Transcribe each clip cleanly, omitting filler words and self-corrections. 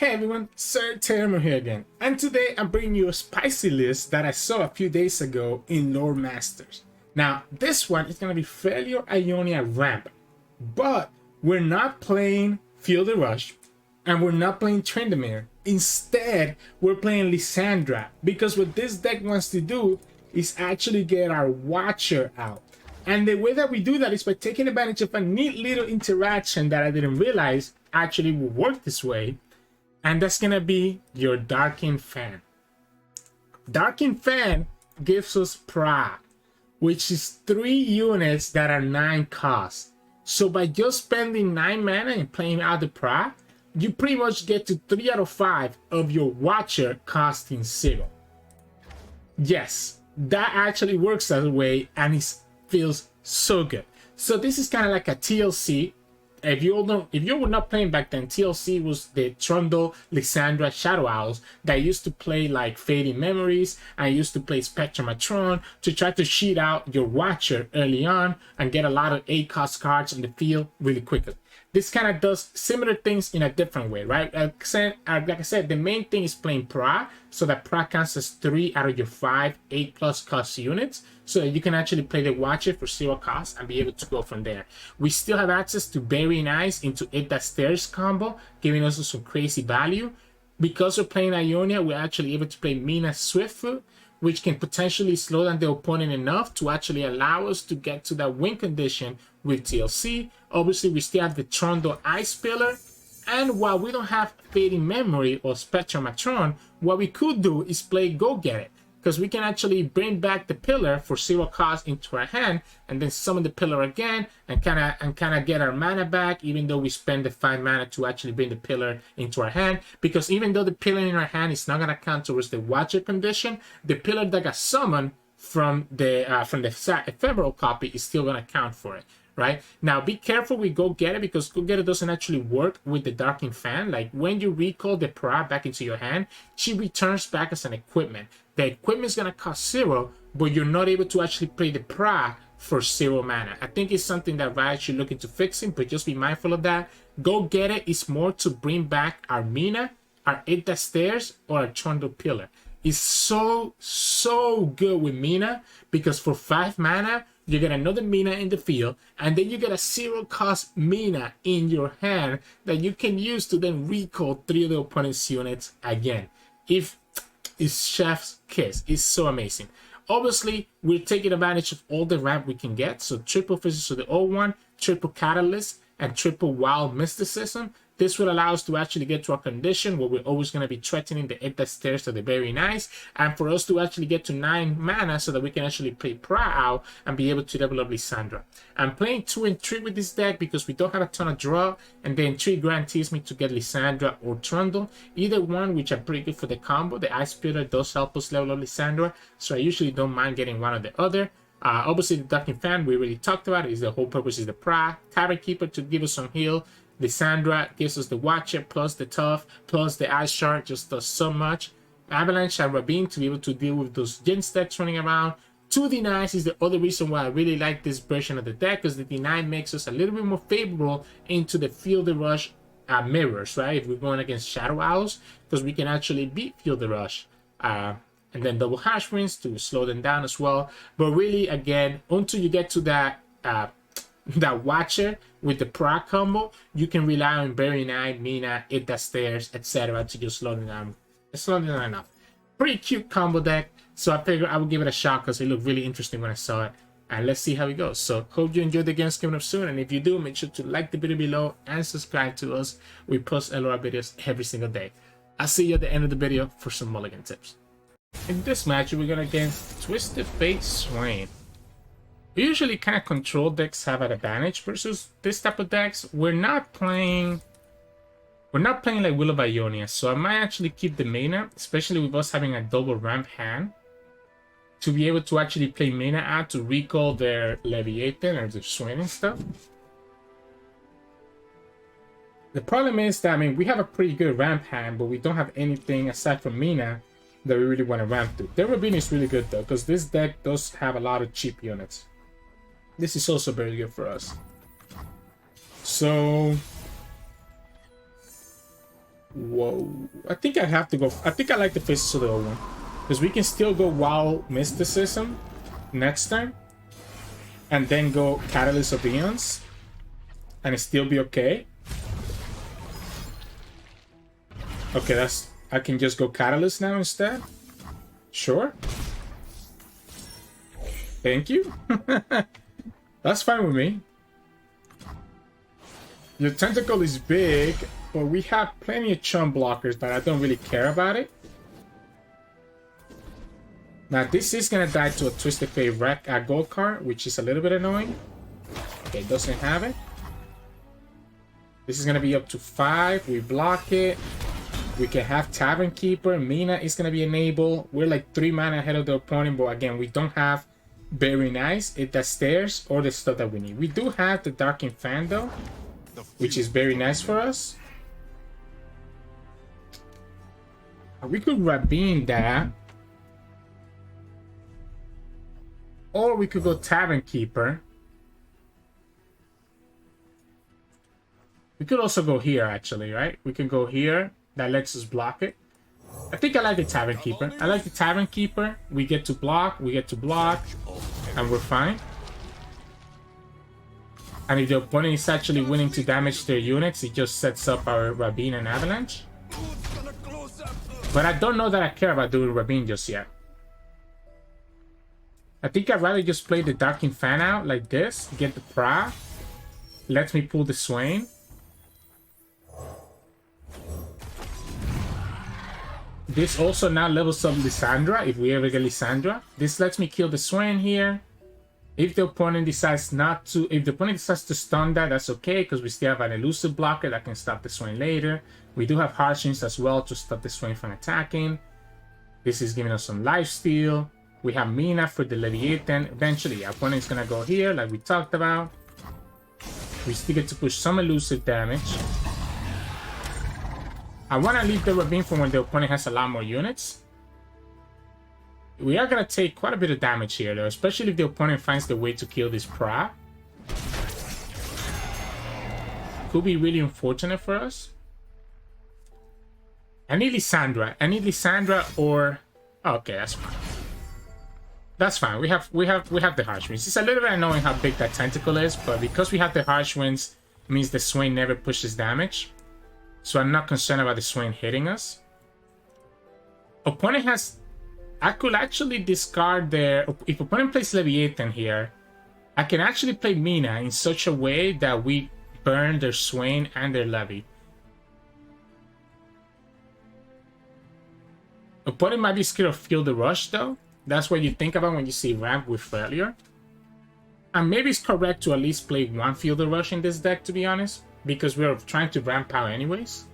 Hey everyone, Zed Hecarim here again, and today I'm bringing you a spicy list that I saw a few days ago in Lore Masters. Now, this one is going to be Freljord Ionia Ramp, but we're not playing Feel the Rush, and we're not playing Tryndamere. Instead, we're playing Lissandra, because what this deck wants to do is actually get our Watcher out. And the way that we do that is by taking advantage of a neat little interaction that I didn't realize actually would work this way. And that's gonna be your Darkin Fan. Darkin Fan gives us Praa, which is 3 units that are 9 cost. So by just spending 9 mana and playing out the Praa, you pretty much get to 3 out of 5 of your Watcher costing 0. Yes, that actually works that way, and it feels so good. So this is kind of like a TLC. If you were not playing back then, TLC was the Trundle, Lissandra, Shadow Owls that used to play like Fading Memories and used to play Spectrumatron to try to cheat out your Watcher early on and get a lot of 8-cost cards on the field really quickly. This kind of does similar things in a different way, right? Like I said, the main thing is playing Praa, so that Praa counts as 3 out of your 5 8+ cost units, so that you can actually play the Watcher for 0 cost and be able to go from there. We still have access to Very Nice into It That Stairs combo, giving us some crazy value. Because we're playing Ionia, we're actually able to play Mina Swiftfoot, which can potentially slow down the opponent enough to actually allow us to get to that win condition with TLC. Obviously, we still have the Trundle Ice Pillar. And while we don't have Fading Memory or Spectrumatron, what we could do is play Go Get It, because we can actually bring back the pillar for 0 cost into our hand, and then summon the pillar again and kind of get our mana back, even though we spend the 5 mana to actually bring the pillar into our hand. Because even though the pillar in our hand is not gonna count towards the Watcher condition, the pillar that got summoned from the ephemeral copy is still gonna count for it. Right now, be careful with Go Get It, because Go Get It doesn't actually work with the Darkin Fan. Like when you recall the Praa back into your hand, she returns back as an equipment. The equipment is gonna cost 0, but you're not able to actually play the Praa for 0 mana. I think it's something that Riot should look into fixing, but just be mindful of that. Go Get It is more to bring back our Mina, our It That Stairs, or our Trundle Pillar. It's so good with Mina, because for 5 mana, you get another Mina in the field, and then you get a 0 cost Mina in your hand that you can use to then recall 3 of the opponent's units again. It's chef's kiss. It's so amazing. Obviously, we're taking advantage of all the ramp we can get. So triple Physics of the old one, triple Catalyst, and triple Wild Mysticism. This will allow us to actually get to a condition where we're always going to be threatening the It That Stairs to the Very Nice, and for us to actually get to 9 mana so that we can actually play Praa out and be able to level up Lissandra. I'm playing 2 and 3 with this deck because we don't have a ton of draw, and then 3 guarantees me to get Lissandra or Trundle. Either one, which are pretty good for the combo. The Ice Pillar does help us level up Lissandra, so I usually don't mind getting one or the other. Obviously, the Darkin Fan we already talked about. Is the whole purpose is the Praa. Tavern Keeper to give us some heal. Lissandra gives us the Watcher plus the Tough plus the Ice Shard, just does so much. Avalanche and Rabin to be able to deal with those Jinx decks running around. 2 denies is the other reason why I really like this version of the deck, because the deny makes us a little bit more favorable into the Feel the Rush mirrors, right? If we're going against Shadow Owls, because we can actually beat Feel the Rush. And then double hash wins to slow them down as well. But really, again, until you get to that Watcher with the Praa combo, you can rely on Very Nice, Mina, It That Stairs, etc. to just slow them down. Slow them down enough. Pretty cute combo deck, so I figured I would give it a shot because it looked really interesting when I saw it. And let's see how it goes. So hope you enjoyed the games coming up soon, and if you do, make sure to like the video below and subscribe to us. We post LOR videos every single day. I'll see you at the end of the video for some mulligan tips. In this match, we're going against Twisted Fate Swain. Usually kind of control decks have an advantage versus this type of decks. We're not playing like Will of Ionia, so I might actually keep the mana, especially with us having a double ramp hand, to be able to actually play mana out to recall their Leviathan or their Swain and stuff. The problem is that, I mean, we have a pretty good ramp hand, but we don't have anything aside from mana that we really want to ramp to. Their Rabin is really good though, because this deck does have a lot of cheap units. This is also very good for us. So Whoa. I think I have to go. I think I like the Faces of the Old One. Because we can still go Wild Mysticism next turn. And then go Catalyst of Eons. And it still be okay. Okay, that's... I can just go Catalyst now instead. Sure. Thank you. That's fine with me. Your tentacle is big, but we have plenty of chump blockers that I don't really care about it. Now this is gonna die to a Twisted Fate Wreck at gold card, which is a little bit annoying. Okay, it doesn't have it. This is gonna be up to 5. We block it. We can have Tavern Keeper. Mina is gonna be enabled. We're like 3 mana ahead of the opponent, but again, we don't have very nice the stairs or the stuff that we need. We do have the Darkin Fan though, which is very nice for us. We could Rabin that. Or we could go Tavern Keeper. We could also go here actually, right? We can go here. That lets us block it. I think I like the Tavern Keeper. I like the Tavern Keeper. We get to block, and we're fine. And if the opponent is actually willing to damage their units, it just sets up our Rabin and Avalanche. But I don't know that I care about doing Rabin just yet. I think I'd rather just play the Darkin Fan out like this, get the Praa, lets me pull the Swain. This also now levels up Lissandra, if we ever get Lissandra. This lets me kill the Swain here. If the opponent decides not to, if the opponent decides to stun that, that's okay, because we still have an elusive blocker that can stop the Swain later. We do have Heartstrings as well to stop the Swain from attacking. This is giving us some lifesteal. We have Mina for the Leviathan. Eventually, our opponent is going to go here, like we talked about. We still get to push some elusive damage. I want to leave the Rabin for when the opponent has a lot more units. We are going to take quite a bit of damage here, though, especially if the opponent finds the way to kill this Praa. Could be really unfortunate for us. I need Lissandra. I need Lissandra or... Oh, okay, that's fine. That's fine. We have the Harsh Winds. It's a little bit annoying how big that tentacle is, but because we have the Harsh Winds, it means the Swain never pushes damage. So I'm not concerned about the Swain hitting us. Opponent has... I could actually discard their... If opponent plays Leviathan here, I can actually play Mina in such a way that we burn their Swain and their Levy. Opponent might be scared of Feel the Rush though. That's what you think about when you see Ramp with Freljord. And maybe it's correct to at least play one Feel the Rush in this deck, to be honest. Because we're trying to ramp out anyways.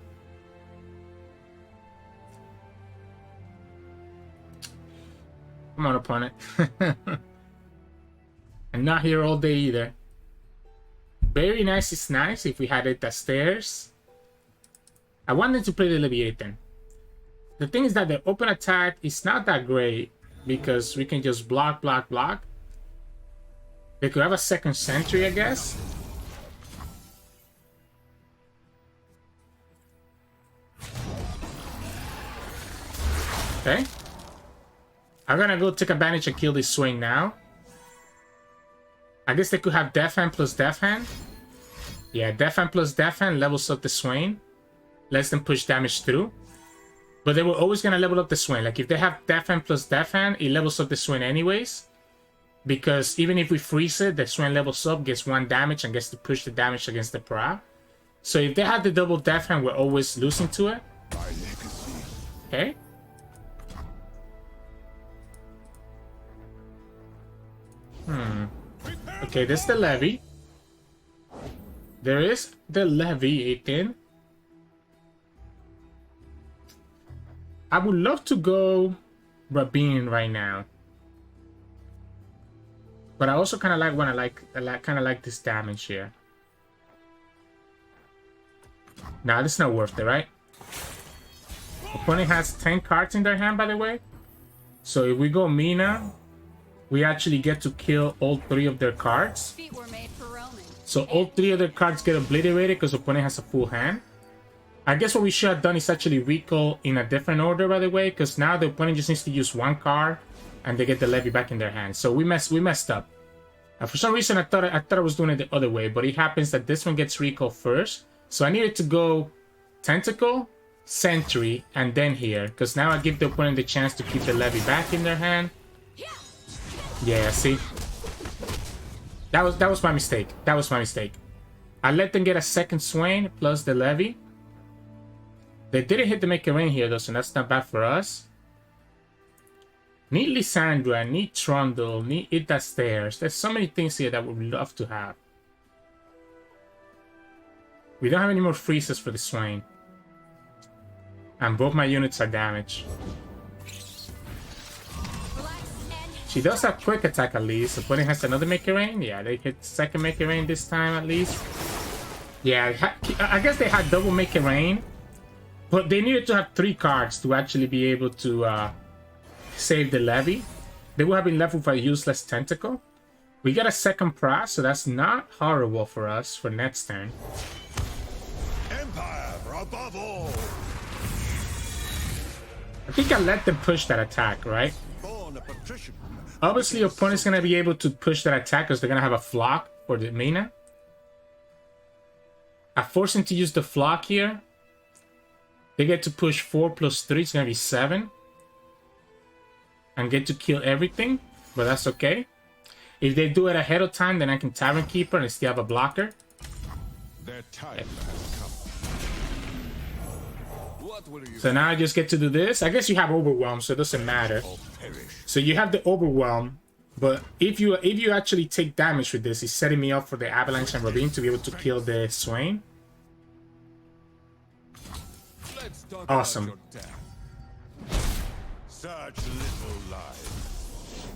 Come on, opponent. I'm not here all day either. Very nice is nice if we had it the stairs. I wanted to play the Leviathan. The thing is that the open attack is not that great because we can just block. They could have a second sentry, I guess. Okay. I'm gonna go take advantage and kill this Swain now. I guess they could have Death Hand plus Death Hand. Yeah, Death Hand plus Death Hand levels up the Swain. Lets them push damage through. But they were always gonna level up the Swain. Like if they have Death Hand plus Death Hand, it levels up the Swain anyways. Because even if we freeze it, the Swain levels up, gets 1 damage, and gets to push the damage against the Praa. So if they have the double Death Hand, we're always losing to it. Okay. Okay, this is the Levy. There is the Leviathan. I would love to go Rabin right now. But I also kind of like when I like this damage here. Nah, this is not worth it, right? Opponent has 10 cards in their hand, by the way. So if we go Mina, we actually get to kill all 3 of their cards. So all 3 of their cards get obliterated because opponent has a full hand. I guess what we should have done is actually recall in a different order, by the way, because now the opponent just needs to use one card and they get the levy back in their hand. So we messed up. For some reason, I thought I was doing it the other way, but it happens that this one gets recall first. So I needed to go Tentacle, Sentry, and then here, because now I give the opponent the chance to keep the levy back in their hand. Yeah, see? That was my mistake. That was my mistake. I let them get a second Swain plus the levy. They didn't hit the Make It Rain here though, so that's not bad for us. Need Lissandra, need Trundle, need It That Stairs. There's so many things here that we'd love to have. We don't have any more freezes for the Swain. And both my units are damaged. She does have quick attack at least. The opponent has another Make It Rain. Yeah, they hit second Make It Rain this time at least. Yeah, I guess they had double Make It Rain. But they needed to have 3 cards to actually be able to save the levy. They would have been left with a useless Tentacle. We get a second Praa, so that's not horrible for us for next turn. Empire above all. I think I let them push that attack, right? Obviously, your opponent's going to be able to push that attack because they're going to have a flock for the mana. I force him to use the flock here. They get to push 4 plus 3, it's going to be 7. And get to kill everything, but that's okay. If they do it ahead of time, then I can Tavern Keeper and still have a blocker. Their time has come. So now I just get to do this. I guess you have Overwhelm, so it doesn't matter. So you have the Overwhelm, but if you actually take damage with this, it's setting me up for the Avalanche and Ravine to be able to kill the Swain. Awesome.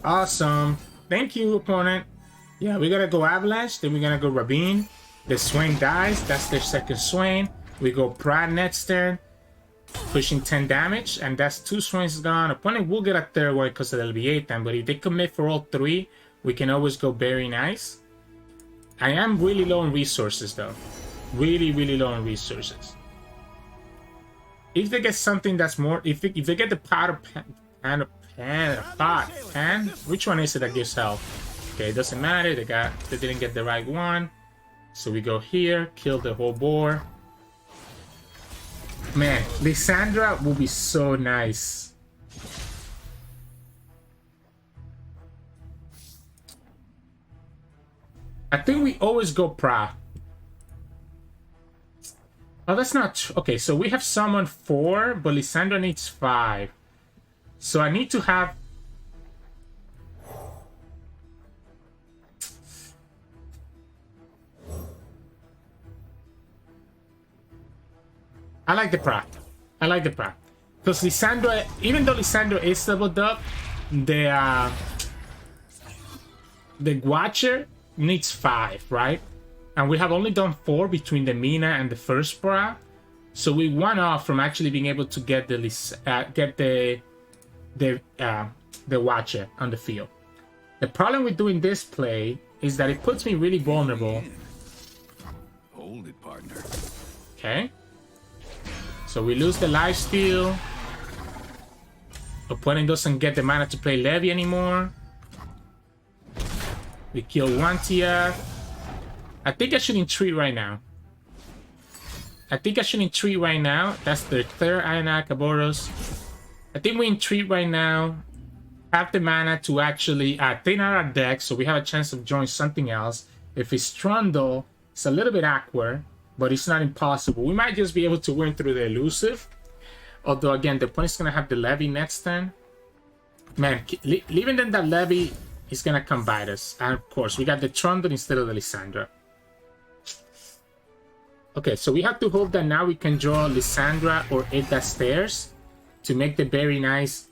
Awesome. Thank you, opponent. Yeah, we gotta go Avalanche, then we're gonna go Ravine. The Swain dies, that's their second Swain. We go Praa next turn, pushing 10 damage, and that's 2 Swains gone. Opponent will get a third one because of the LBA time, but if they commit for all 3, we can always go Very Nice. I am really low on resources though. Really, really low on resources. If they get something that's more, if they get the powder pan, which one is it that gives health? Okay, it doesn't matter. They didn't get the right one. So we go here, kill the whole boar. Man, Lissandra will be so nice. I think we always go Praa. Oh, that's not... Okay, so we have summoned 4, but Lissandra needs 5. So I need to have... I like the Praa. I like the Praa. Because Lissandra, even though Lissandra is doubled up, the Watcher needs 5, right? And we have only done 4 between the Mina and the first Praa. So we won off from actually being able to get the Watcher on the field. The problem with doing this play is that it puts me really vulnerable. Hold it, partner. Okay. So we lose the lifesteal. Opponent doesn't get the mana to play Levy anymore. We kill 1 TF. I think I should entreat right now. That's the third Ionia Kaboros. I think we entreat right now. Have the mana to actually thin out our deck so we have a chance of drawing something else. If it's Trundle, it's a little bit awkward, but it's not impossible. We might just be able to win through the elusive. Although, again, the opponent's going to have the Levy next turn. Man, leaving them that Levy is going to come bite us. And, of course, we got the Trundle instead of the Lissandra. Okay, so we have to hope that now we can draw Lissandra or It That Stairs to make the Very Nice.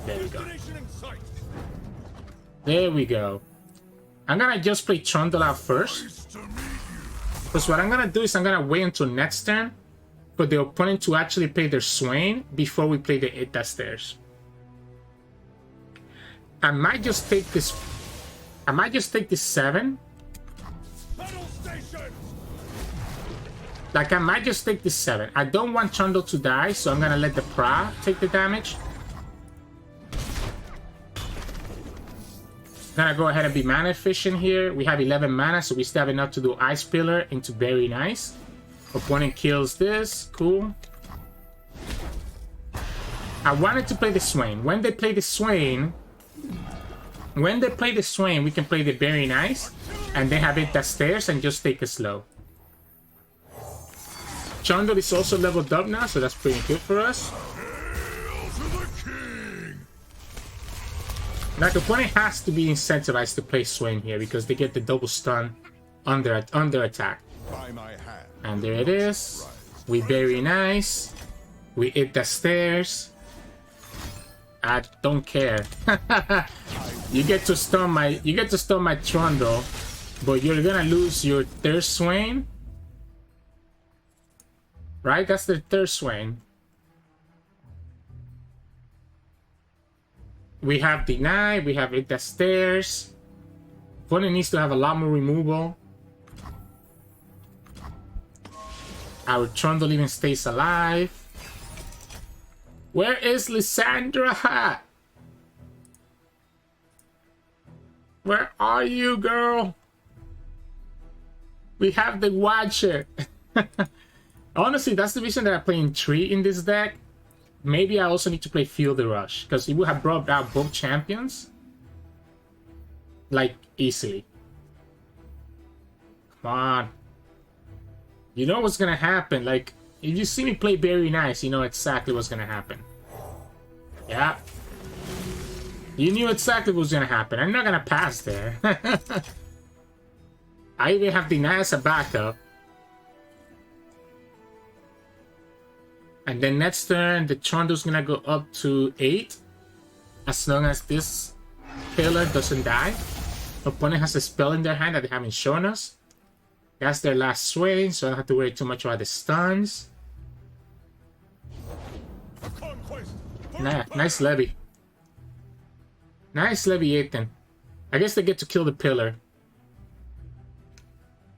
There we go. There we go. I'm going to just play Trundle out first. Because what I'm going to do is I'm going to wait until next turn for the opponent to actually play their Swain before we play the It That Stairs. I might just take this 7. Like, I might just take the 7. I don't want Trundle to die, so I'm gonna let the Praa take the damage. Gonna go ahead and be mana efficient here. We have 11 mana, so we still have enough to do Ice Pillar into very nice. Opponent kills this. Cool. I wanted to play the Swain. When they play the Swain, we can play the very nice, and then have it that stairs and just take it slow. Trundle is also leveled up now, so that's pretty good for us. Like, the opponent has to be incentivized to play Swain here because they get the double stun under attack. And there it is. We very nice. We hit the stairs. I don't care. You get to stun my Trundle, but you're gonna lose your third Swain. Right? That's the third Swain. We have Deny, we have Hit the Stairs. Opponent needs to have a lot more removal. Our Trundle even stays alive. Where is Lissandra? Where are you, girl? We have the Watcher. Honestly, that's the reason that I play in 3 in this deck. Maybe I also need to play Feel the Rush, because he would have brought out both champions. Like, easily. Come on. You know what's gonna happen. Like, if you see me play very nice, you know exactly what's gonna happen. Yeah. You knew exactly what was gonna happen. I'm not gonna pass there. I even have Deny as a backup. And then next turn, the Trundle's gonna go up to 8. As long as this pillar doesn't die. Opponent has a spell in their hand that they haven't shown us. That's their last Swain, so I don't have to worry too much about the stuns. Nah, nice levy. Nice levy, Ethan. I guess they get to kill the pillar.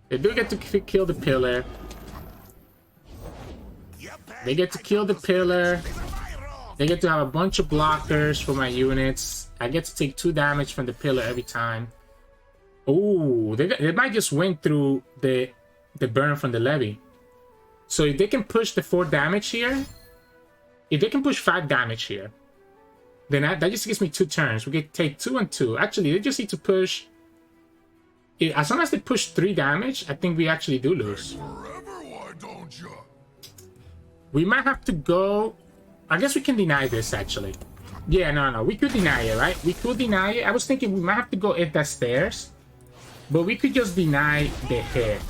They do get to kill the pillar. They get to kill the pillar. They get to have a bunch of blockers for my units. I get to take 2 damage from the pillar every time. Ooh, they might just win through the burn from the levy. So if they can push the 4 damage here, if they can push 5 damage here, then that just gives me 2 turns. We can take 2 and 2. Actually, they just need to push. As long as they push 3 damage, I think we actually do lose. We might have to go... I guess we can deny this, actually. Yeah, no. We could deny it, right? We could deny it. I was thinking we might have to go hit that stairs. But we could just deny the hit.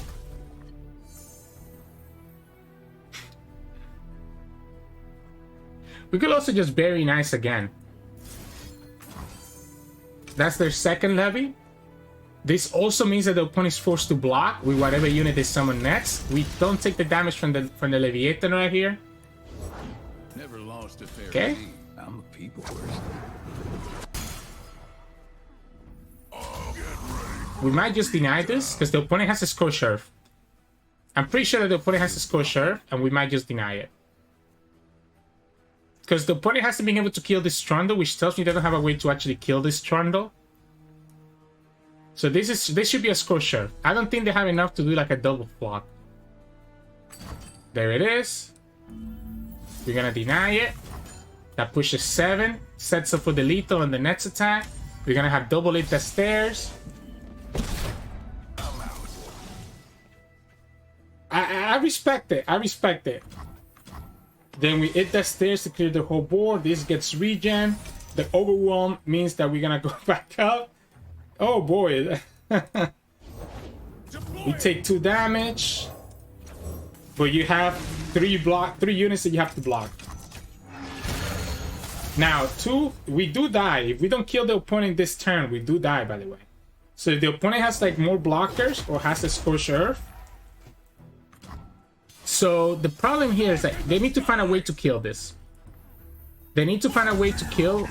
We could also just very nice again. That's their second levy. This also means that the opponent is forced to block with whatever unit they summon next. We don't take the damage from the Leviathan right here. Never lost a fair Okay. fight. I'm a people person. We might just deny this because the opponent has a score sheriff. I'm pretty sure that the opponent has a score sheriff, and we might just deny it. Because the opponent hasn't been able to kill this Trundle, which tells me they don't have a way to actually kill this Trundle. So this should be a score sheriff. I don't think they have enough to do like a double block. There it is. We're gonna deny it. That pushes 7. Sets up for the lethal and the next attack. We're gonna have double hit the stairs. I respect it. I respect it. Then we hit the stairs to clear the whole board. This gets regen. The overwhelm means that we're gonna go back up. Oh boy. We take 2 damage. But you have 3 units that you have to block. Now, 2, we do die. If we don't kill the opponent this turn, we do die, by the way. So if the opponent has like more blockers or has a score sheriff. So the problem here is that they need to find a way to kill this. They need to find a way to kill...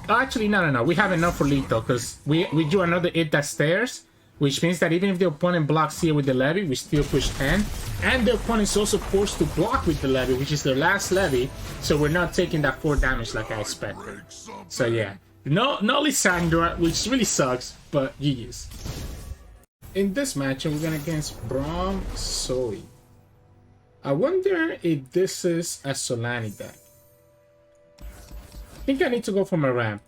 Actually, no. We have enough for lethal because we drew another hit that stairs. which means that even if the opponent blocks here with the levy, we still push 10. And the opponent is also forced to block with the levy, which is their last levy, so we're not taking that 4 damage like I expected. So yeah, no Lissandra, which really sucks, but GG's. In this matchup, we're going against Braum Zoe. I wonder if this is a Solani deck. I think I need to go for my ramp.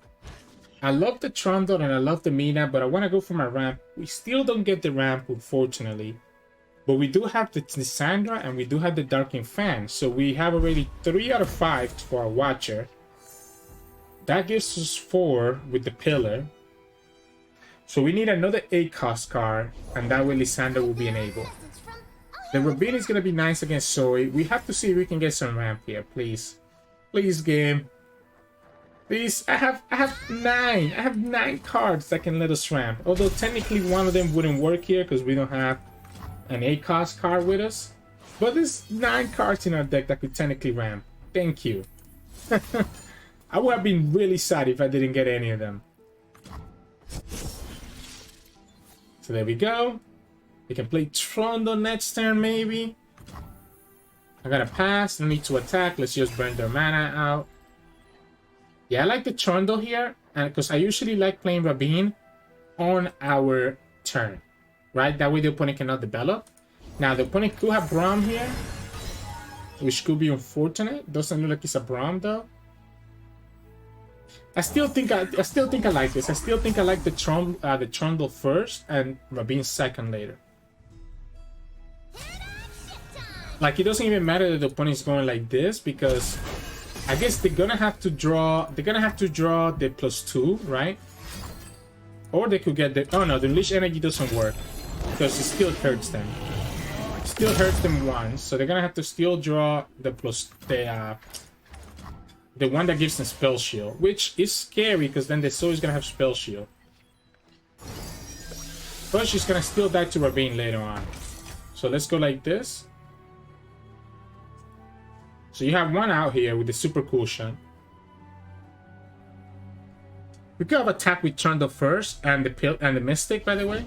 I love the Trundle and I love the Mina, but I want to go for my ramp. We still don't get the ramp, unfortunately. But we do have the Lissandra and we do have the Darkin Fan. So we have already 3 out of 5 for our Watcher. That gives us 4 with the Pillar. So we need another 8 cost card, and that way Lissandra will be enabled. The Rabin is going to be nice against Zoe. We have to see if we can get some ramp here, please. Please, game. Please, I have 9. I have 9 cards that can let us ramp. Although technically one of them wouldn't work here because we don't have an 8 cost card with us. But there's 9 cards in our deck that could technically ramp. Thank you. I would have been really sad if I didn't get any of them. So there we go. We can play Trundle next turn, maybe. I gotta pass. No need to attack. Let's just burn their mana out. Yeah, I like the Trundle here, and because I usually like playing Rabin on our turn, right? That way the opponent cannot develop. Now the opponent could have Braum here, which could be unfortunate. Doesn't look like it's a Braum though. I still think I like this. I still think I like the Trundle first and Rabin second later. Like, it doesn't even matter that the opponent is going like this, because I guess they're gonna have to draw the +2, right? Or they could get the oh no, the Unleash Energy doesn't work because it still hurts them. It still hurts them once, so they're gonna have to still draw the the one that gives them Spell Shield, which is scary because then the Zoe is gonna have Spell Shield. But she's gonna still die to Rabin later on. So let's go like this. So you have one out here with the Super Cushion. We could have attack with Trundle first and the Mystic, by the way.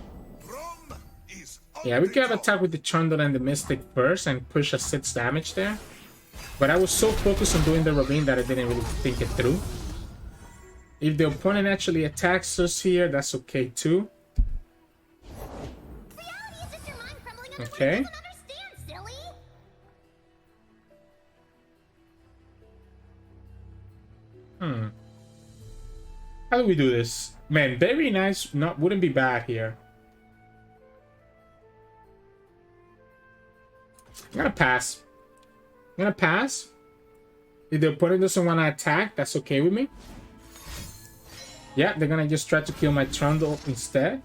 Yeah, we could have attack with the Trundle and the Mystic first and push a 6 damage there. But I was so focused on doing the Rabin that I didn't really think it through. If the opponent actually attacks us here, that's okay too. Okay. How do we do this? Man, very nice. Wouldn't be bad here. I'm gonna pass. If the opponent doesn't want to attack, that's okay with me. Yeah, they're gonna just try to kill my Trundle instead.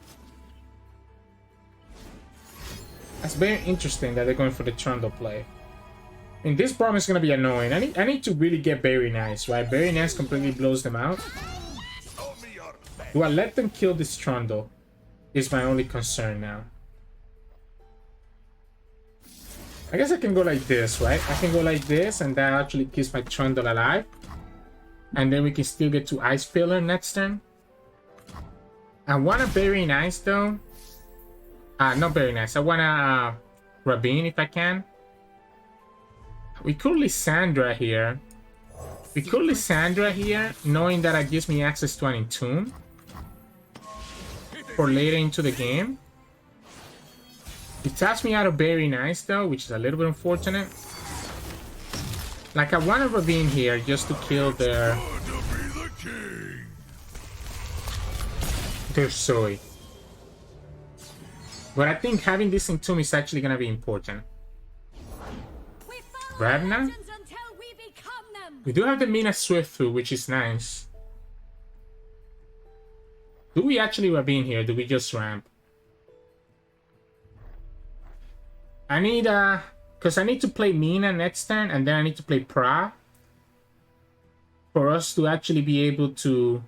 That's very interesting that they're going for the Trundle play. I mean, this Braum is gonna be annoying. I need to really get Very Nice, right? Very Nice completely blows them out. Do I let them kill this Trundle? Is my only concern now. I guess I can go like this, right? I can go like this, and that actually keeps my Trundle alive. And then we can still get to Ice Pillar next turn. I want a Very Nice, though. Not Very Nice. I want a Rabin, if I can. We could Lissandra here. Knowing that it gives me access to an Entomb. For later into the game. It taps me out of Very Nice though, which is a little bit unfortunate. Like, I want a Rabin here just to kill their Zoe. But I think having this Entomb is actually gonna be important. Ravna? We do have the Mina Swift through, which is nice. Do we actually Rabin here? Do we just ramp? I need because I need to play Mina next turn, and then I need to play Praa for us to actually be able to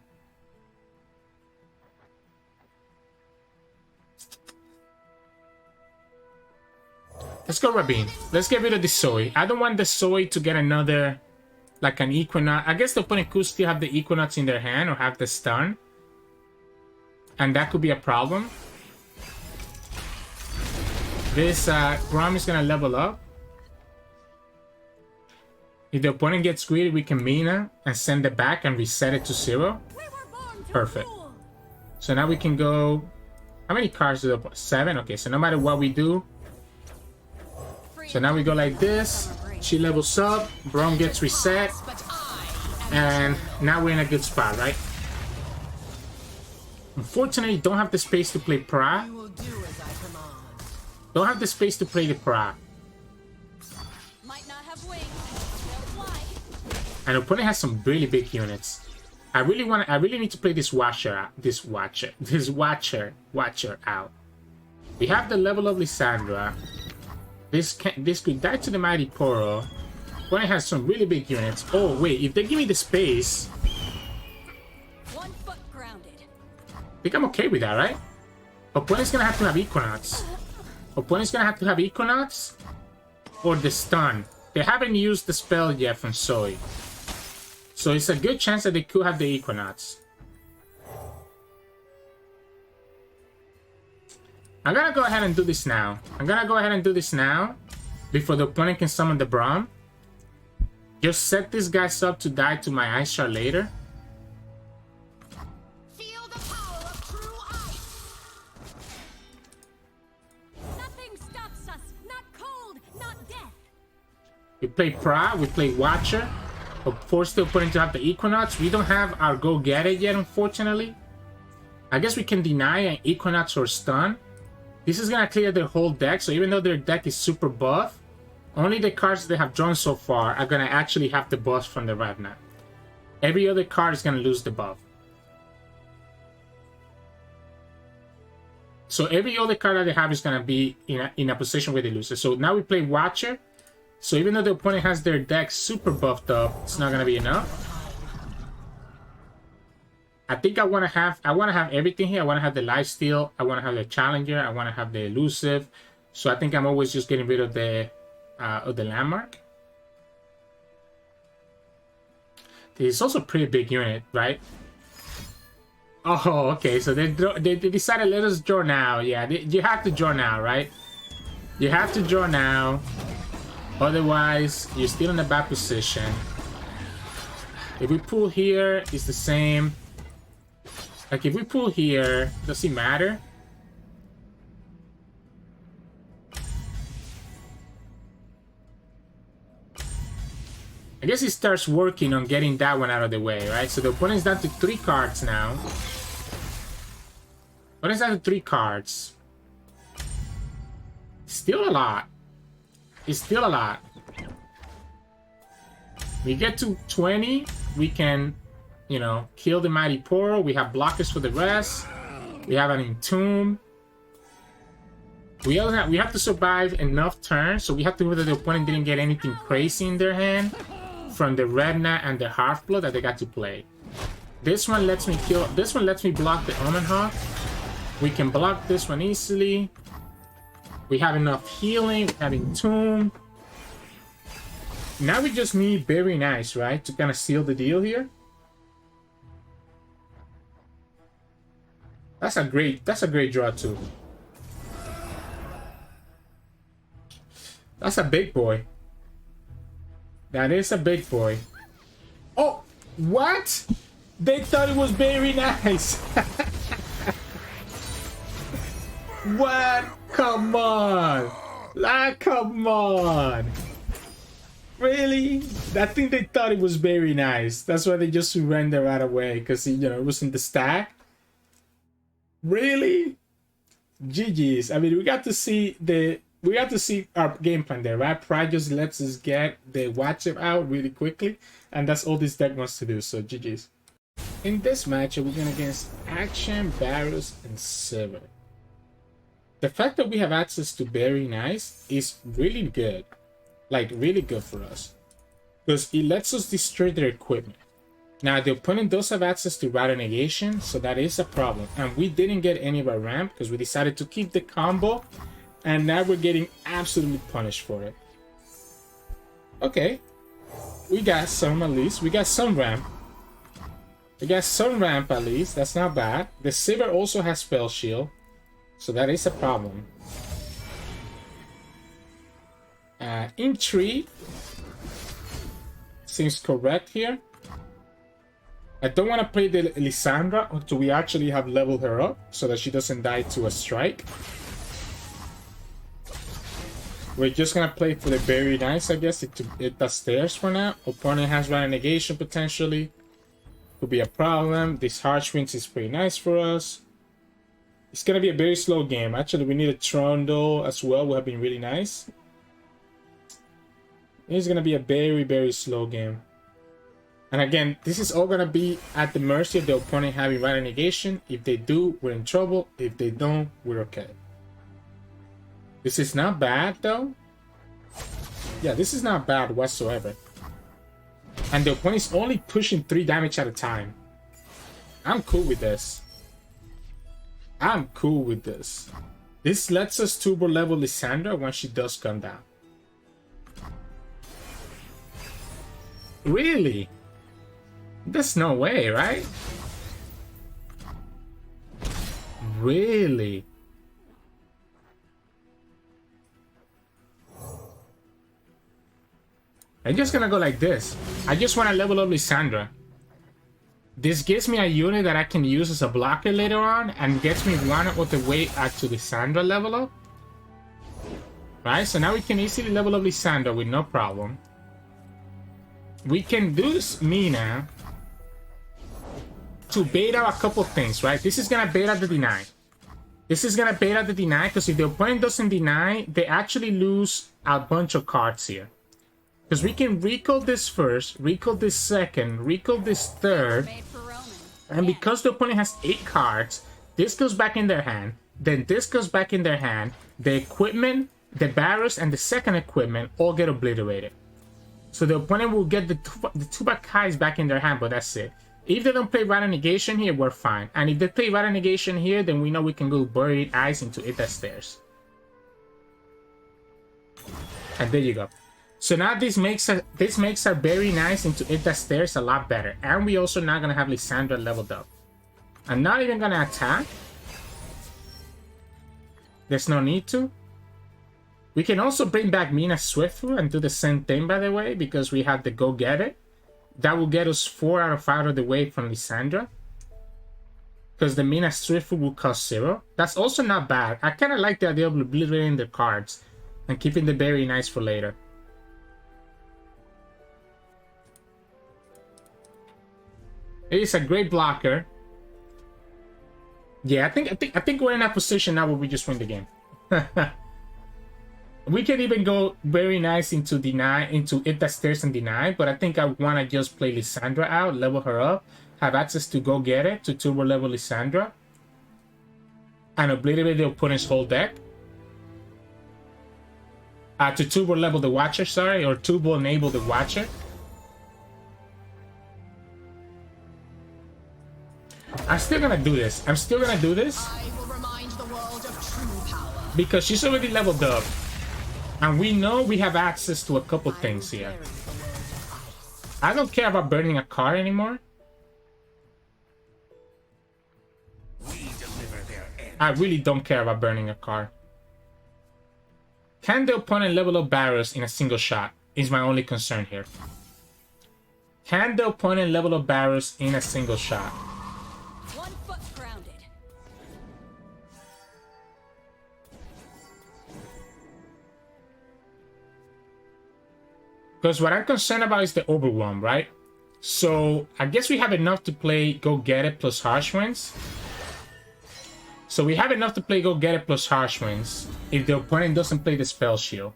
let's go Rabin. Let's get rid of the Zoe. I don't want the Zoe to get another, like an Equinox. I guess the opponent could still have the Equinox in their hand or have the stun, and that could be a problem. This Braum is gonna level up. If the opponent gets greedy, we can Mina and send it back and reset it to 0. Perfect. So now we can go... How many cards do the... 7? Okay, so no matter what we do... So now we go like this. She levels up. Braum gets reset. And now we're in a good spot, right? Unfortunately, don't have the space to play Praa. Don't have the space to play the Praa. And the opponent has some really big units. I really need to play this Watcher out. We have the level of Lissandra. This could die to the Mighty Poro. Opponent has some really big units. Oh wait, if they give me the space, 1 foot grounded. I think I'm okay with that, right? Opponent's gonna have to have Equinox. Opponent's gonna have to have Equinox or the stun. They haven't used the spell yet from Zoe. So it's a good chance that they could have the Equinox. I'm gonna go ahead and do this now. Before the opponent can summon the Braum. Just set these guys up to die to my Ice Shard later. Feel the power of true ice. Nothing stops us. Not cold, not death. We play Praa, we play Watcher. Force the opponent to have the Equinox. We don't have our Go Get It yet, unfortunately. I guess we can deny an Equinox or stun. This is gonna clear their whole deck, so even though their deck is super buff, only the cards they have drawn so far are gonna actually have the buff from the Ravna. Every other card is gonna lose the buff. So every other card that they have is gonna be in a position where they lose it. So now we play Watcher. So even though the opponent has their deck super buffed up, it's not gonna be enough. I think I wanna have everything here. I wanna have the lifesteal, I wanna have the challenger, I wanna have the elusive. So I think I'm always just getting rid of the landmark. This is also a pretty big unit, right? Oh, okay. So they decided let us draw now. Yeah, you have to draw now, right? You have to draw now. Otherwise, you're still in a bad position. If we pull here, it's the same. Like, if we pull here, does it matter? I guess he starts working on getting that one out of the way, right? So the opponent's down to 3 cards now. Opponent's down to 3 cards. Still a lot. It's still a lot. We get to 20, we can, you know, kill the Mighty Poro. We have blockers for the rest. We have an Entomb. We have to survive enough turns, so we have to know that the opponent didn't get anything crazy in their hand from the Redna and the Half-Blood that they got to play. This one lets me kill. This one lets me block the Omen Hawk. We can block this one easily. We have enough healing. We have Entomb. Now we just need Very Nice, right, to kind of seal the deal here. That's a great draw too. That's a big boy. That is a big boy. Oh, what? They thought it was Very Nice. What? Come on. Like, come on. Really? I think they thought it was Very Nice. That's why they just surrendered right away, because, you know, it was in the stack. Really? GG's. I mean, we got to see our game plan there, right? Praa just lets us get the Watcher out really quickly, and that's all this deck wants to do, so GG's. In this matchup, we're going against Akshan, Varus, and Sivir. The fact that we have access to Very Nice is really good. Like, really good for us. Because it lets us destroy their equipment. Now, the opponent does have access to Rider Negation, so that is a problem. And we didn't get any of our ramp because we decided to keep the combo. And now we're getting absolutely punished for it. Okay. We got some at least. We got some ramp. We got some ramp at least. That's not bad. The Sivir also has Spell Shield. So that is a problem. In 3 seems correct here. I don't want to play the Lissandra until we actually have leveled her up so that she doesn't die to a strike. We're just gonna play for the very nice, I guess. It does stairs for now. Opponent has Rana negation potentially. Could be a problem. This harsh winds is pretty nice for us. It's gonna be a very slow game. Actually, we need a Trundle as well. Would have been really nice. It's gonna be a very, very slow game. And again, this is all gonna be at the mercy of the opponent having Rana negation. If they do, we're in trouble. If they don't, we're okay. This is not bad though. Yeah, this is not bad whatsoever. And the opponent is only pushing 3 damage at a time. I'm cool with this. I'm cool with this. This lets us turbo level Lissandra when she does come down. Really? There's no way, right? Really? I'm just gonna go like this. I just want to level up Lissandra. This gives me a unit that I can use as a blocker later on and gets me one of the way to Lissandra level up. Right, so now we can easily level up Lissandra with no problem. We can do this Mina to bait out a couple things, right? This is gonna bait out the deny. This is gonna bait out the deny because if the opponent doesn't deny, they actually lose a bunch of cards here. Because we can recall this first, recall this second, recall this third, and because the opponent has 8 cards, this goes back in their hand, then this goes back in their hand, the equipment, the Varus, and the second equipment all get obliterated. So the opponent will get the two Bakais back in their hand, but that's it. If they don't play Rana negation here, we're fine. And if they play Rana negation here, then we know we can go Buried Eyes into Ita Stairs. And there you go. So now this makes our very nice into Ita Stairs a lot better. And we also now gonna have Lissandra leveled up. I'm not even gonna attack. There's no need to. We can also bring back Mina Swiftfoot and do the same thing, by the way, because we have the Go Get It. That will get us 4 out of 5 of the way from Lissandra. Because the Mina Swiftfoot will cost 0. That's also not bad. I kind of like the idea of obliterating the cards and keeping the very nice for later. It is a great blocker. Yeah, I think we're in a position now where we just win the game. We can even go very nice into deny, into Ita Stairs and deny, but I think I want to just play Lissandra out, level her up, have access to Go Get It, to turbo level Lissandra, and obliterate the opponent's whole deck. To turbo level the Watcher, sorry, or turbo enable the Watcher. I'm still gonna do this. I will remind the world of true power. Because she's already leveled up. And we know we have access to a couple things here. I don't care about burning a card anymore. I really don't care about burning a card. Can the opponent level up Varus in a single shot? Is my only concern here. Can the opponent level up Varus in a single shot? Because what I'm concerned about is the overwhelm, right? So I guess we have enough to play Go Get It plus Harsh Winds. So we have enough to play Go Get It plus Harsh Winds if the opponent doesn't play the Spell Shield.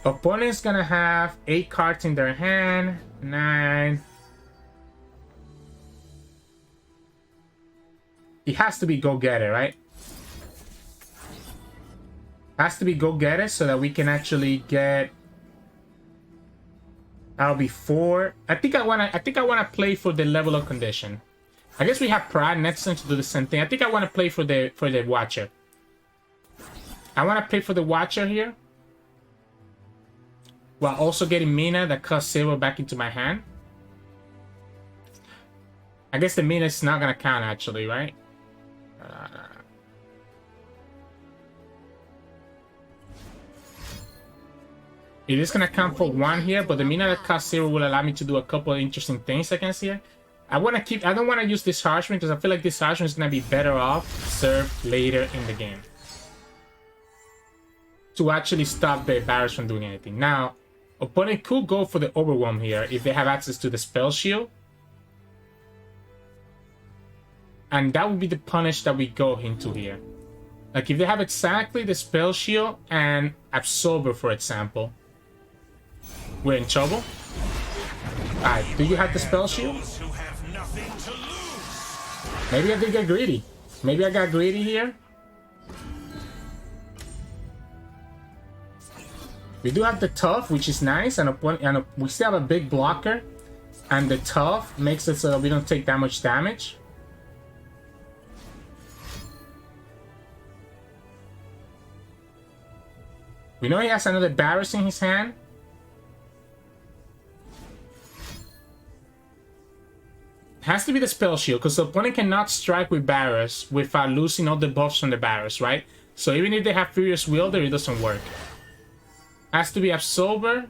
Opponent's gonna have 8 cards in their hand, 9. It has to be Go Get It, right? Has to be Go Get It so that we can actually get. That'll be 4. I think I wanna play for the level of condition. I guess we have Praa next turn to do the same thing. I think I wanna play for the Watcher. I wanna play for the Watcher here, while also getting Mina that costs 0 back into my hand. I guess the Mina is not gonna count actually, right? It is gonna count for 1 here, but the mina that costs 0 will allow me to do a couple of interesting things against here. I don't want to use Disheartenment because I feel like Disheartenment is gonna be better off served later in the game to actually stop the Varus from doing anything. Now, opponent could go for the Overwhelm here if they have access to the Spell Shield. And that would be the punish that we go into here. Like if they have exactly the Spell Shield and Absorber, for example, we're in trouble. Alright, do you have the Spell Shield? Maybe I did get greedy. Maybe I got greedy here. We do have the Tough, which is nice, and we still have a big blocker. And the Tough makes it so that we don't take that much damage. We know he has another Varus in his hand. Has to be the Spell Shield, because the opponent cannot strike with Varus without losing all the buffs from the Varus, right? So even if they have Furious Wielder, it doesn't work. Has to be Absorber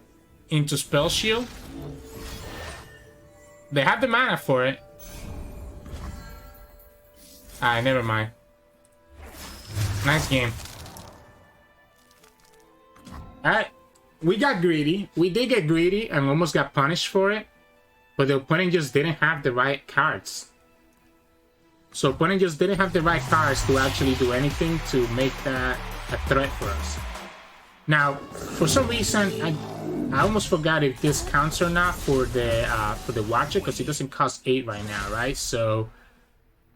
into Spell Shield. They have the mana for it. Alright, never mind. Nice game. Alright, we got greedy. We did get greedy and almost got punished for it. But the opponent just didn't have the right cards. So opponent just didn't have the right cards to actually do anything to make that a threat for us. Now, for some reason, I almost forgot if this counts or not for the Watcher, because it doesn't cost 8 right now, right? So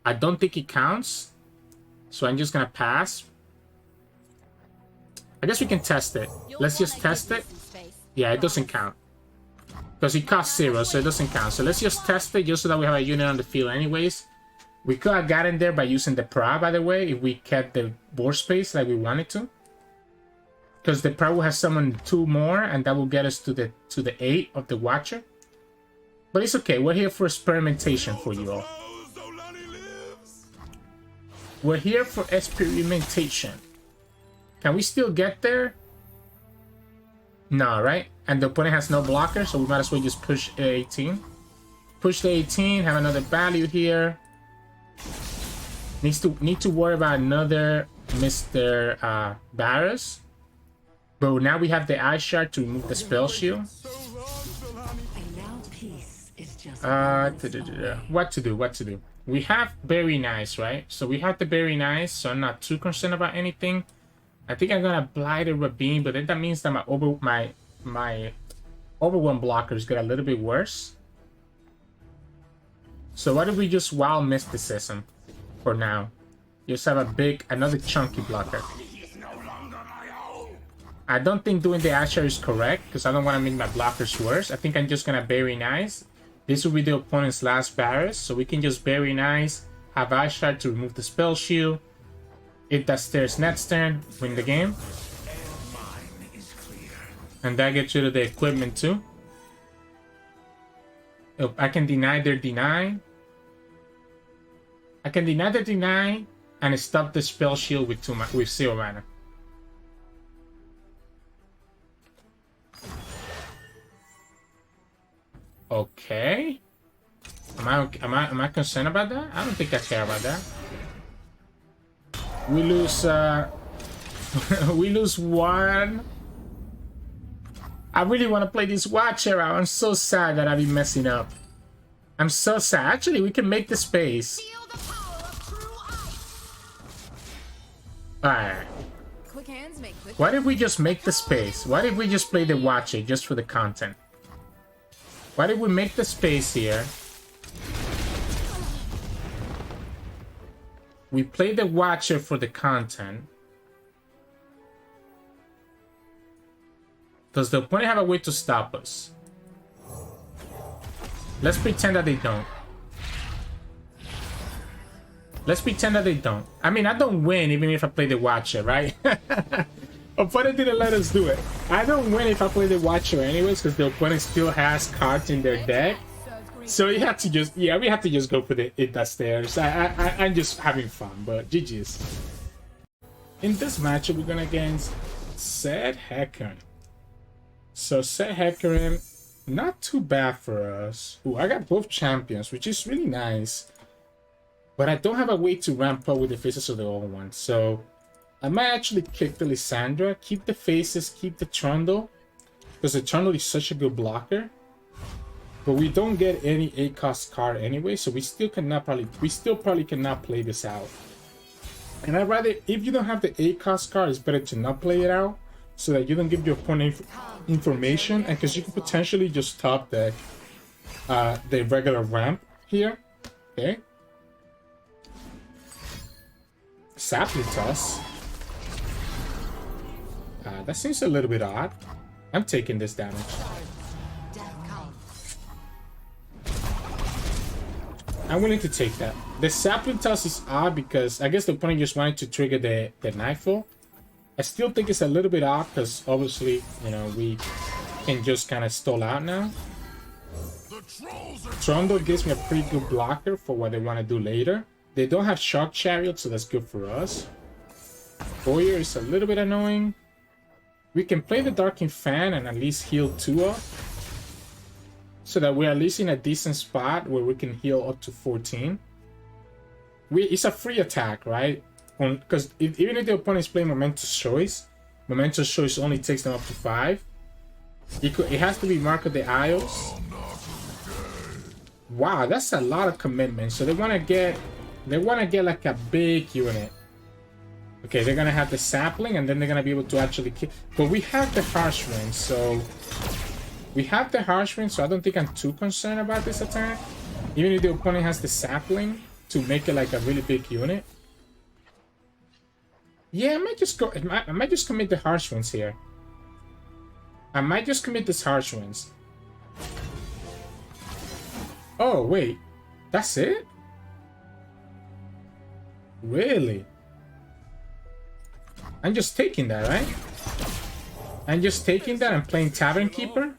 I don't think it counts. So I'm just gonna pass. I guess we can test it. Let's just test it. Yeah, it doesn't count. Because it costs 0, so it doesn't count. So let's just test it just so that we have a unit on the field anyways. We could have gotten there by using the Praa, by the way, if we kept the board space like we wanted to. Because the Praa will have summoned 2 more, and that will get us to the 8 of the Watcher. But it's okay, we're here for experimentation for you all. We're here for experimentation. Can we still get there? No, right? And the opponent has no blocker, so we might as well just push the 18. Push the 18, have another value here. Need to worry about another Mr. Varus. But now we have the Eye Shard to remove the Spell Shield. What to do? We have Very Nice, right? So we have the Very Nice, so I'm not too concerned about anything. I think I'm gonna apply the Rabin, but then that means that my Overwhelm blockers get a little bit worse. So what if we just Wild Mysticism for now? Just have another chunky blocker. I don't think doing the Asher is correct, because I don't want to make my blockers worse. I think I'm just gonna Very Nice. This will be the opponent's last Varus, so we can just Very Nice, have Asher to remove the Spell Shield. If that stairs next turn, win the game. And that gets rid of the equipment too. I can deny their deny. I can deny their deny and stop the Spell Shield with 0 mana. Okay. Am I concerned about that? I don't think I care about that. We lose we lose 1. I really want to play this Watcher out. I'm so sad that I've been messing up. I'm so sad. Actually, we can make the space. Alright. What if we just make the space? What if we just play the Watcher just for the content? What if we make the space here? We play the Watcher for the content. Does the opponent have a way to stop us? Let's pretend that they don't. Let's pretend that they don't. I mean, I don't win even if I play the Watcher, right? Opponent didn't let us do it. I don't win if I play the Watcher anyways, because the opponent still has cards in their deck. So you have to just, yeah, we have to just go for the It That Stairs. I'm just having fun, but GG's. In this matchup, we're going against Zed Hecarim. So Zed Hecarim, not too bad for us. Ooh, I got both champions, which is really nice. But I don't have a way to ramp up with the faces of the old ones. So I might actually kick the Lissandra, keep the faces, keep the Trundle. Because the Trundle is such a good blocker. But we don't get any 8-cost card anyway, so we still probably cannot play this out. And I'd rather, if you don't have the 8-cost card, it's better to not play it out, so that you don't give your opponent information, and because you can potentially just top deck the regular ramp here. Okay. Sapling Toss. That seems a little bit odd. I'm taking this damage. I'm willing to take that. The Sapling Toss is odd because I guess the opponent just wanted to trigger the Nightfall. I still think it's a little bit odd because obviously, you know, we can just kind of stall out now. Trundle gives me a pretty good blocker for what they want to do later. They don't have Shock Chariot, so that's good for us. Boyer is a little bit annoying. We can play the Darkin Fan and at least heal 2 up. So that we're at least in a decent spot where we can heal up to 14. It's a free attack, right? Because even if the opponent is playing Momentous Choice only takes them up to 5. It has to be Mark of the Isles. Wow, that's a lot of commitment. So they want to get like a big unit. Okay, they're gonna have the Sapling, and then they're gonna be able to actually kill. But we have the Harsh Wind, so I don't think I'm too concerned about this attack. Even if the opponent has the Sapling to make it like a really big unit. Yeah, I might just commit the Harsh Winds here. I might just commit this Harsh Winds. Oh, wait. That's it? Really? I'm just taking that, right? I'm just taking that and playing Tavern Keeper?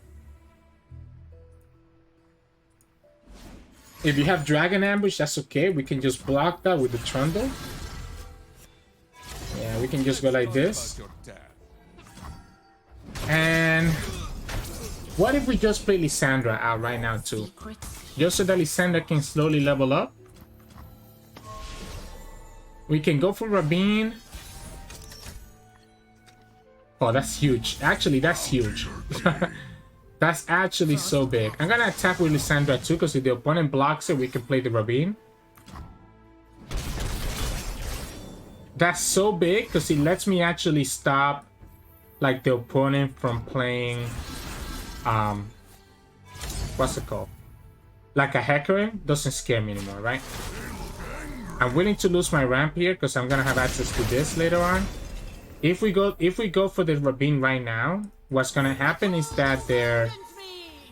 If you have Dragon Ambush, that's okay. We can just block that with the Trundle. Yeah, we can just go like this. And what if we just play Lissandra out right now too? Just so that Lissandra can slowly level up. We can go for Rabin. Oh, that's huge. Actually, that's huge. That's actually so big. I'm gonna attack with Lissandra too, because if the opponent blocks it, we can play the Rabin. That's so big because it lets me actually stop like the opponent from playing what's it called? Like a Hecarim doesn't scare me anymore, right? I'm willing to lose my ramp here because I'm gonna have access to this later on. If we go for the Rabin right now, what's gonna happen is that their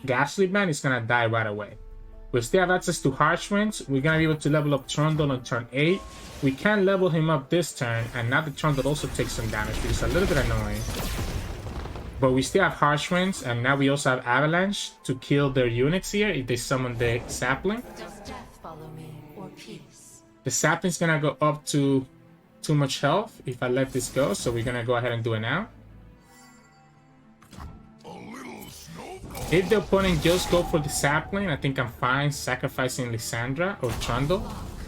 Ghastly Man is gonna die right away. We still have access to Harsh Winds. We're gonna be able to level up Trundle on turn 8. We can level him up this turn, and now the Trundle also takes some damage, which is a little bit annoying. But we still have Harsh Winds, and now we also have Avalanche to kill their units here if they summon the Sapling. Does death follow me or peace? The Sapling's gonna go up to too much health if I let this go, so we're gonna go ahead and do it now. If the opponent just go for the Sapling, I think I'm fine sacrificing Lissandra or Trundle.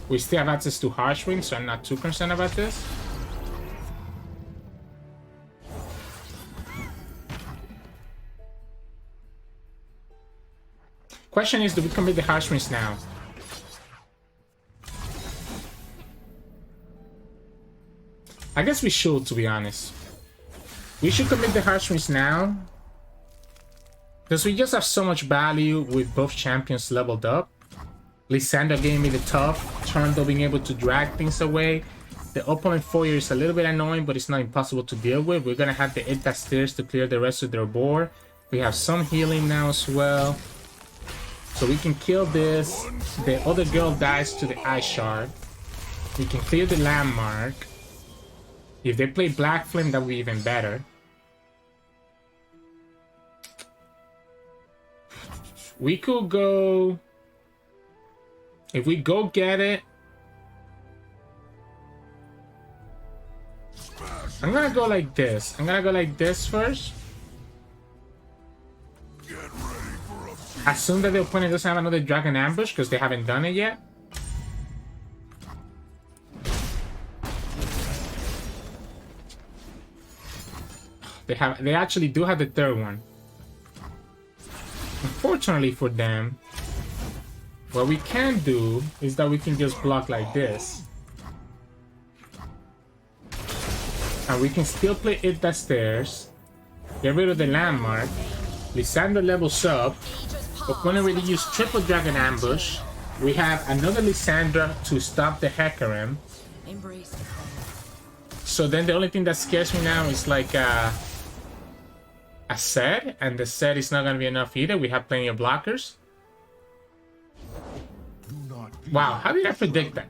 We still have access to Harsh Wind, so I'm not too concerned about this. Question is, do we commit the Harsh Winds now? I guess we should, to be honest. We should commit the Harsh Winds now. Because we just have so much value with both champions leveled up. Lissandra gave me the tough, Trundle being able to drag things away. The opponent foyer is a little bit annoying, but it's not impossible to deal with. We're gonna have the Ita Stairs to clear the rest of their board. We have some healing now as well. So we can kill this. The other girl dies to the Ice Shard. We can clear the Landmark. If they play Black Flame, that would be even better. We could go... If we go get it... I'm gonna go like this. I'm gonna go like this first. Assume that the opponent doesn't have another Dragon Ambush because they haven't done it yet. They actually do have the third one. Unfortunately for them, what we can do is that we can just block like this. And we can still play It That Stairs. Get rid of the landmark. Lissandra levels up. Opponent already used triple Dragon Ambush. We have another Lissandra to stop the Hecarim. So then the only thing that scares me now is like a Zed, and the Zed is not going to be enough either. We have plenty of blockers. Wow, how did I predict that?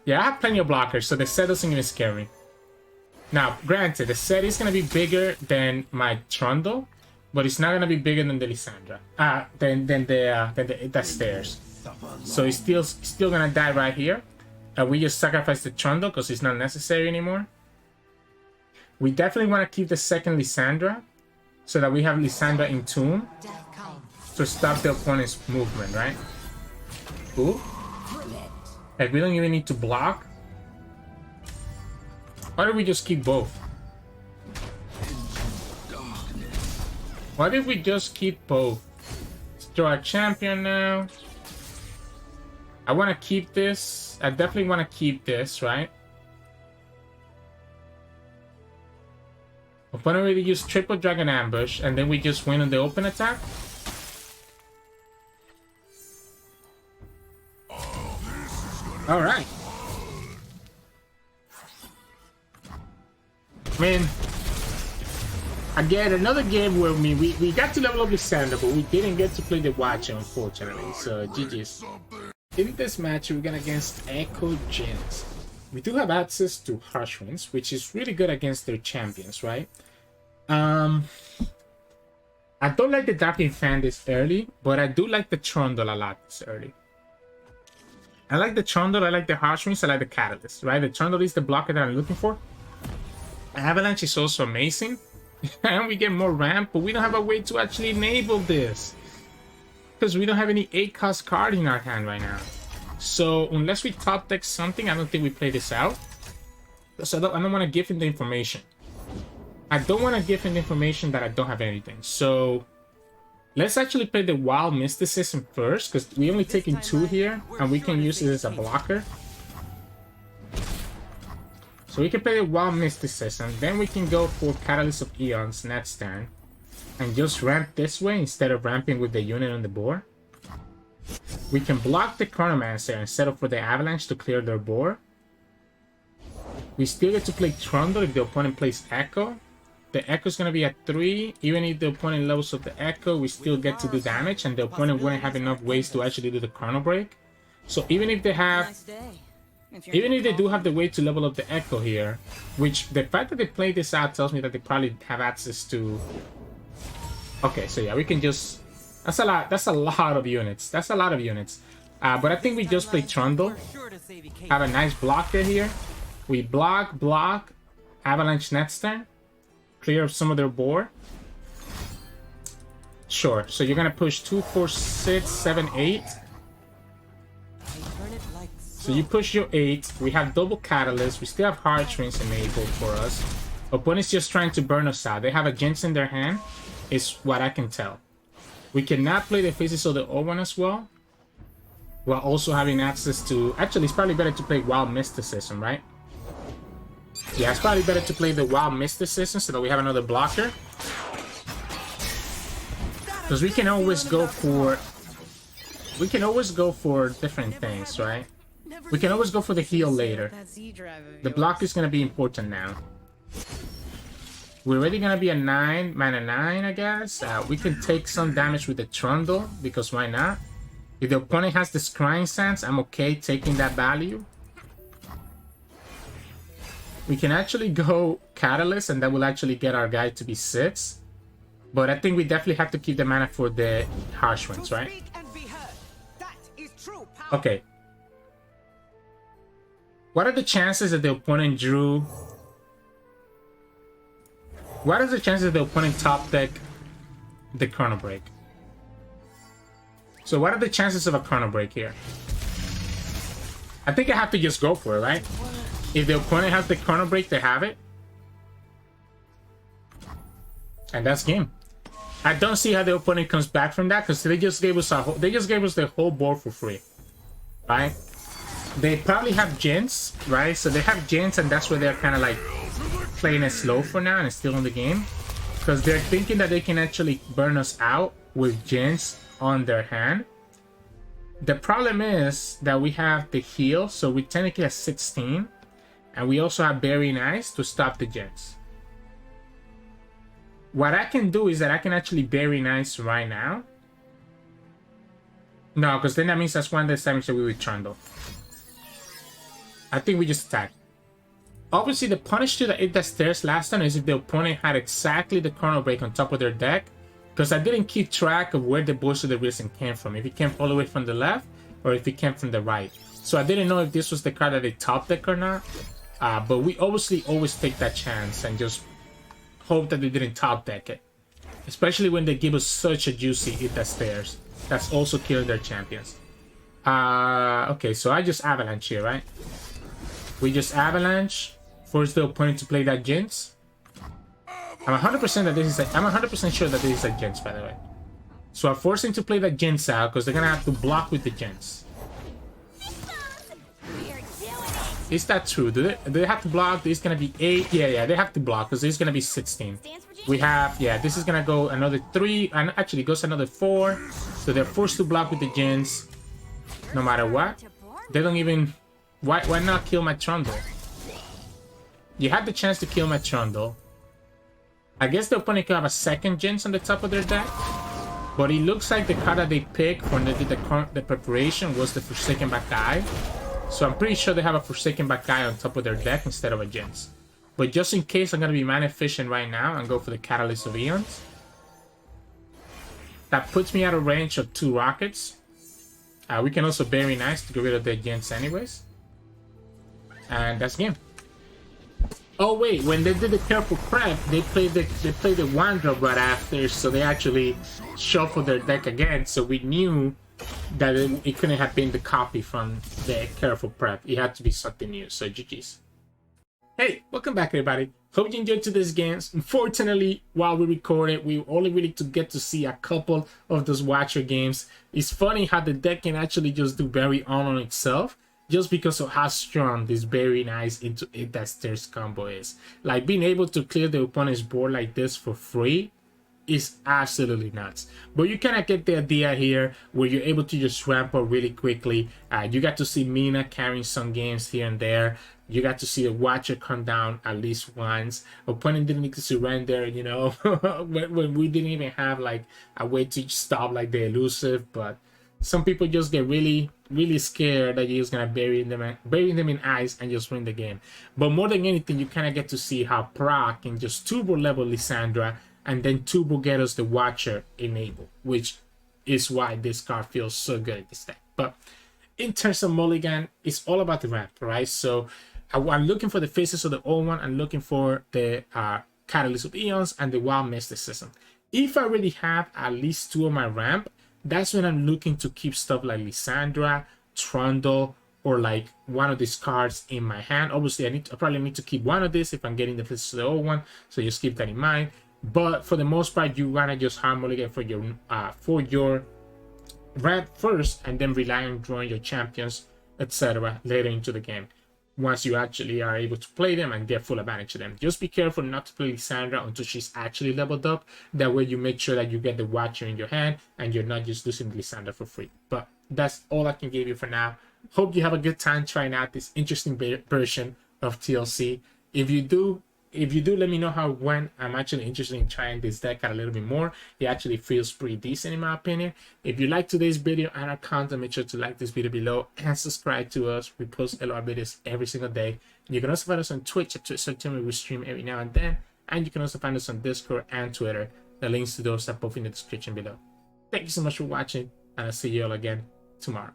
Yeah, I have plenty of blockers, so the Zed doesn't even scare me. Now, granted, the Zed is going to be bigger than my Trundle, but it's not going to be bigger than the Lissandra. Than the Stairs. So he's still going to die right here. We just sacrifice the Trundle because it's not necessary anymore. We definitely want to keep the second Lissandra, so that we have Lissandra in Tomb to stop the opponent's movement, right? Ooh. Like, we don't even need to block. Why don't we just keep both? What if we just keep both? Let's draw a champion now. I want to keep this. I definitely want to keep this, right? Opponent already used triple Dragon Ambush, and then we just win on the open attack. Alright. Man, again, another game where we got to level up Lissandra, but we didn't get to play the Watcher, unfortunately. So, GG's. In this match, we're going against Ekko Jinx. We do have access to Harsh Winds, which is really good against their champions, right? I don't like the Darkin Fan this early, but I do like the Trundle a lot this early. I like the Trundle, I like the Harsh Winds, I like the Catalyst, right? The Trundle is the blocker that I'm looking for. Avalanche is also amazing. And we get more ramp, but we don't have a way to actually enable this. Because we don't have any 8-cost card in our hand right now. So, unless we top deck something, I don't think we play this out. So I don't want to give him the information. I don't want to give him the information that I don't have anything. So, let's actually play the Wild Mysticism first, because we only taking 2 here, and we can use it as a blocker. So we can play the Wild Mysticism, then we can go for Catalyst of Eons next turn, and just ramp this way instead of ramping with the unit on the board. We can block the Chronomancer and set up for the Avalanche to clear their board. We still get to play Trundle if the opponent plays Ekko. The Ekko is going to be at 3. Even if the opponent levels up the Ekko, we still get to do damage, and the opponent wouldn't have enough ways to actually do the Chrono Break. So even if they have... Even if they do have the way to level up the Ekko here, which the fact that they play this out tells me that they probably have access to... Okay, so yeah, we can just... That's a lot of units. That's a lot of units. But I think we just play Trundle. Have a nice blocker here. We block, Avalanche next turn. Clear up some of their board. Sure, so you're gonna push 2, 4, 6, 7, 8. So you push your 8. We have double Catalyst. We still have Hard Strings enabled for us. Opponent's just trying to burn us out. They have a Jinx in their hand, is what I can tell. We cannot play the Faces of the Old One as well, while also having access to... Actually, it's probably better to play Wild Mysticism, right? Yeah, it's probably better to play the Wild Mysticism so that we have another blocker. Because we can always go for... We can always go for different things, right? We can always go for the heal later. The block is going to be important now. We're already going to be a 9, mana 9, I guess. We can take some damage with the Trundle, because why not? If the opponent has the Scrying Sands, I'm okay taking that value. We can actually go Catalyst, and that will actually get our guy to be 6. But I think we definitely have to keep the mana for the Harsh Winds, right? Okay. What are the chances that the opponent drew... What are the chances that the opponent top deck the Chrono Break? So what are the chances of a chrono break here? I think I have to just go for it, right? If the opponent has the chrono break, they have it. And that's game. I don't see how the opponent comes back from that, because they just gave us the whole board for free, right? They probably have Jinx, right? So they have Jinx, and that's where they're kind of like playing it slow for now and it's still in the game, because they're thinking that they can actually burn us out with Jinx on their hand. The problem is that we have the heal, so we technically have 16, and we also have Very Nice to stop the Jinx. What I can do is that I can actually Very Nice right now. No, because then that means that's one less damage that we would Trundle. I think we just attack. Obviously, the punish to the 8 that stairs last time is if the opponent had exactly the chrono break on top of their deck, because I didn't keep track of where the Bush of the Risen came from. If it came all the way from the left or if it came from the right. So I didn't know if this was the card that they top deck or not. But we obviously always take that chance and just hope that they didn't top deck it. Especially when they give us such a juicy 8 that stairs. That's also killing their champions. Okay, so I just Avalanche here, right? We just Avalanche. Force the opponent to play that Jinx. I'm 100% that this is I'm 100% sure that this is a Jinx, by the way. So I'm forcing to play that Jinx out because they're gonna have to block with the Jinx. Is that true? Do they have to block? This is gonna be 8. Yeah, they have to block because this is gonna be 16. We have, yeah, this is gonna go another 3, and actually goes another 4. So they're forced to block with the Jinx, no matter what. They don't even. Why not kill my Trundle? You had the chance to kill my Trundle. I guess the opponent could have a second Jinx on the top of their deck, but it looks like the card that they picked when they did the preparation was the Forsaken Bakai. So I'm pretty sure they have a Forsaken Bakai on top of their deck instead of a Jinx. But just in case, I'm going to be mana efficient right now and go for the Catalyst of Eons. That puts me out of range of 2 rockets. We can also Very Nice to get rid of the Jinx anyways. And that's game. Oh wait, when they did the careful prep, they played the 1-drop right after, so they actually shuffled their deck again. So we knew that it couldn't have been the copy from the careful prep. It had to be something new. So GG's. Hey, welcome back everybody. Hope you enjoyed today's games. Unfortunately, while we recorded, we only really to get to see a couple of those Watcher games. It's funny how the deck can actually just do very on itself, just because of how strong this Very Nice into 8 that stairs combo is. Like, being able to clear the opponent's board like this for free is absolutely nuts. But you kind of get the idea here, where you're able to just ramp up really quickly. You got to see Mina carrying some games here and there. You got to see a Watcher come down at least once. Opponent didn't need to surrender, you know, when we didn't even have like a way to stop like the elusive. But some people just get really scared that you're just gonna bury them in ice and just win the game. But more than anything, you kind of get to see how Praa can just turbo level Lissandra and then turbo get us the Watcher enable, which is why this card feels so good at this deck. But in terms of mulligan, it's all about the ramp, right? So I'm looking for the faces of the old one. I'm looking for the Catalyst of Eons and the Wild Mysticism. If I already have at least 2 of my ramp, that's when I'm looking to keep stuff like Lissandra, Trundle, or like one of these cards in my hand. Obviously, I probably need to keep one of these if I'm getting the faces of the old one, so just keep that in mind. But for the most part, you wanna just hard mulligan for your ramp first, and then rely on drawing your champions, etc. later into the game, once you actually are able to play them and get full advantage of them. Just be careful not to play Lissandra until she's actually leveled up. That way you make sure that you get the Watcher in your hand and you're not just losing Lissandra for free. But that's all I can give you for now. Hope you have a good time trying out this interesting version of TLC. If you do, let me know how it went. I'm actually interested in trying this deck out a little bit more. It actually feels pretty decent in my opinion. If you like today's video and our content, make sure to like this video below and subscribe to us. We post a lot of videos every single day. You can also find us on Twitch at Sirturmund. We stream every now and then. And you can also find us on Discord and Twitter. The links to those are both in the description below. Thank you so much for watching, and I'll see you all again tomorrow.